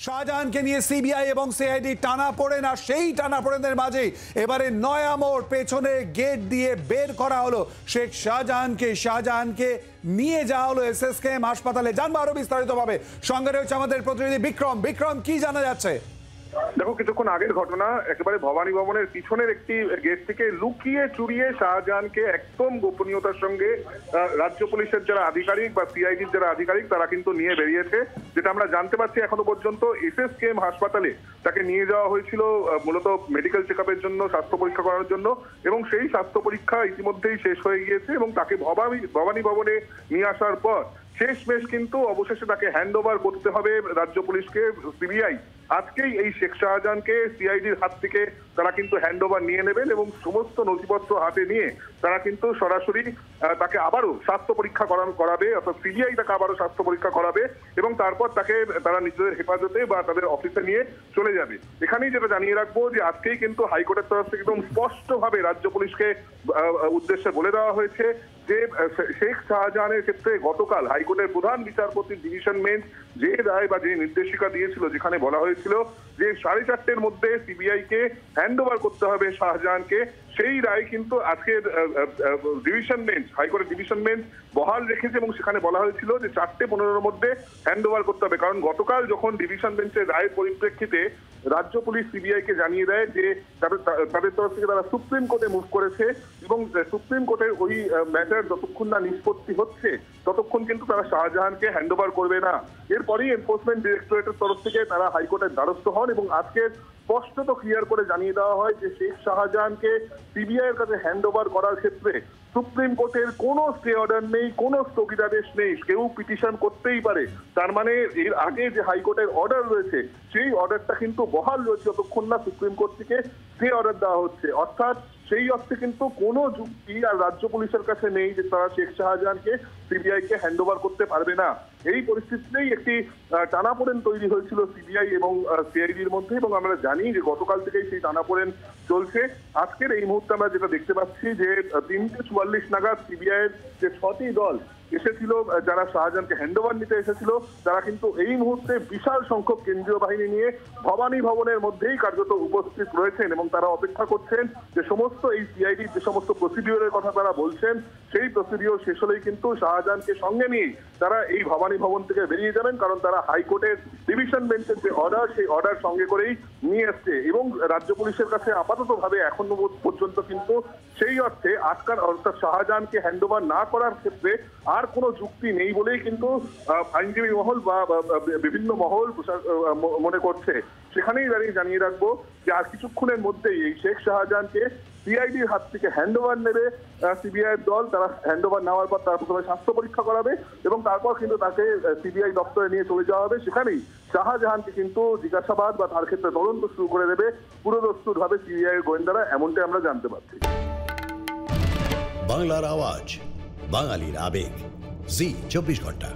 শাহজাহানকে নিয়ে সিবিআই এবং সিআইডি টানাপোড়েন, আর সেই টানাপোড়েনের মাঝে এবারে নয়া মোড় পেছনে গেট দিয়ে বের করা হলো শেখ শাহজাহানকে নিয়ে যাওয়া হলো এসএসকেএম হাসপাতালে। জানবো আরো বিস্তারিতভাবে, সঙ্গে রয়েছে আমাদের প্রতিনিধি বিক্রম। কি জানা যাচ্ছে? দেখো, কিছুক্ষণ আগের ঘটনা। একেবারে ভবানী ভবনের পিছনের একটি গেট থেকে লুকিয়ে চুরিয়ে শাহজাহানকে একদম গোপনীয়তার সঙ্গে রাজ্য পুলিশের যারা আধিকারিক বা সিআইডির যারা আধিকারিক তারা কিন্তু নিয়ে বেরিয়েছে। যেটা আমরা জানতে পারছি, এখনো পর্যন্ত এসএসকেএম হাসপাতালে তাকে নিয়ে যাওয়া হয়েছিল মূলত মেডিকেল চেক আপের জন্য, স্বাস্থ্য পরীক্ষা করার জন্য, এবং সেই স্বাস্থ্য পরীক্ষা ইতিমধ্যেই শেষ হয়ে গিয়েছে এবং তাকে ভবানী ভবনে নিয়ে আসার পর শেষমেশ কিন্তু অবশেষে তাকে হ্যান্ড ওভার করতে হবে রাজ্য পুলিশকে। সিবিআই আজকেই এই শেখ শাহজাহানকে সিআইডির হাত থেকে তারা কিন্তু হ্যান্ড ওভার নিয়ে নেবেন এবং সমস্ত নথিপত্র হাতে নিয়ে তারা কিন্তু সরাসরি তাকে আবারও স্বাস্থ্য পরীক্ষা করাবে, অর্থাৎ সিবিআই তাকে আবারও স্বাস্থ্য পরীক্ষা করাবে এবং তারপর তাকে তারা নিজেদের হেফাজতে বা তাদের অফিসে নিয়ে চলে যাবে। এখানেই যেটা জানিয়ে রাখবো যে আজকেই কিন্তু হাইকোর্টের তরফ থেকে একদম স্পষ্টভাবে রাজ্য পুলিশকে উদ্দেশ্যে বলে দেওয়া হয়েছে যে শেখ শাহজাহানের ক্ষেত্রে গতকাল হাইকোর্টের প্রধান বিচারপতি ডিভিশন বেঞ্চ যে রায় বা যে নির্দেশিকা দিয়েছিল, যেখানে বলা হয়েছিল যে 4:30-র মধ্যে সিবিআই কে হ্যান্ড ওভার করতে হবে শাহজাহানকে, সেই রায় কিন্তু আজকের ডিভিশন বেঞ্চ, হাইকোর্টের ডিভিশন বেঞ্চ বহাল রেখেছে এবং সেখানে বলা হয়েছিল যে 4:15-র মধ্যে হ্যান্ড ওভার করতে হবে। কারণ গতকাল যখন ডিভিশন বেঞ্চের রায়ের পরিপ্রেক্ষিতে রাজ্য পুলিশ সিবিআই কে জানিয়ে দেয় যে তাদের তরফ থেকে তারা সুপ্রিম কোর্টে মুভ করেছে এবং সুপ্রিম কোর্টের ওই ম্যাটার যতক্ষণ না নিষ্পত্তি হচ্ছে ততক্ষণ কিন্তু তারা শাহজাহানকে হ্যান্ড ওভার করবে না। এরপরই এনফোর্সমেন্ট ডিরেক্টরেটের তরফ থেকে তারা হাইকোর্টের দ্বারস্থ হন এবং আজকে স্পষ্টত ক্লিয়ার করে জানিয়ে দেওয়া হয় যে শেখ শাহজাহানকে সিবিআই এর কাছে হ্যান্ড ওভার করার ক্ষেত্রে সুপ্রিম কোর্টের কোনো স্টে অর্ডার নেই, কোনো স্থগিতাদেশ নেই, কেউ পিটিশন করতেই পারে। তার মানে এর আগে যে হাইকোর্টের অর্ডার রয়েছে সেই অর্ডারটা কিন্তু বহাল রয়েছে যতক্ষণ না সুপ্রিম কোর্ট থেকে স্টে অর্ডার দেওয়া হচ্ছে। অর্থাৎ সেই অর্থে কিন্তু কোনো যুক্তি আর রাজ্য পুলিশের কাছে নেই যে তারা শেখ শাহজাহানকে সিবিআই কে হ্যান্ড ওভার করতে পারবে না। এই পরিস্থিতিতেই একটি টানাপোড়েন তৈরি হয়েছিল সিবিআই এবং সিআইডির মধ্যে এবং আমরা জানি যে গতকাল থেকেই সেই টানাপোড়েন চলছে। আজকের এই মুহূর্তে আমরা যেটা দেখতে পাচ্ছি যে 3:44 নাগাদ সিবিআই এর যে 6টি দল এসেছিল যারা শাহজাহানকে হ্যান্ড ওভার নিতে এসেছিল, তারা কিন্তু এই মুহূর্তে বিশাল সংখ্যক কেন্দ্রীয় বাহিনী নিয়ে ভবানী ভবনের মধ্যেই কার্যত উপস্থিত রয়েছেন এবং তারা অপেক্ষা করছেন যে সমস্ত এই সিআইডির যে সমস্ত প্রসিডিওরের কথা তারা বলছেন সেই প্রসিডিওর শেষ হলেই কিন্তু শাহজাহানকে সঙ্গে নিয়ে তারা এই ভবানী ভবন থেকে বেরিয়ে যাবেন। কারণ তারা হাইকোর্টের ডিভিশন বেঞ্চের যে অর্ডার সেই অর্ডার সঙ্গে করেই নিয়ে এসছে এবং রাজ্য পুলিশের কাছে আপাততভাবে এখনো পর্যন্ত কিন্তু সেই অর্থে অর্থাৎ শাহজাহানকে হ্যান্ড ওভার না করার ক্ষেত্রে আর কোনো যুক্তি নেই বলেই কিন্তু আইনজীবী মহল বা বিভিন্ন মহল মনে করছে। সেখানেই দাঁড়িয়ে জানিয়ে রাখবো যে আর কিছুক্ষণের মধ্যেই এই শেখ শাহজাহানকে সিআইডির হাত থেকে হ্যান্ড ওভার নেবে সিবিআই এর দল। তারা হ্যান্ড ওভার নেওয়ার পর তার প্রথমে স্বাস্থ্য পরীক্ষা করাবে এবং তারপর কিন্তু তাকে সিবিআই দপ্তরে নিয়ে চলে যাওয়া হবে। সেখানেই শাহজাহানকে কিন্তু জিজ্ঞাসাবাদ বা তার ক্ষেত্রে তদন্ত শুরু করে দেবে পুরোদস্তুর ভাবে সিবিআই এর গোয়েন্দারা, এমনটাই আমরা জানতে পারছি। বাংলার আওয়াজ, বাঙালির আবেগ, জি 24 ঘন্টা।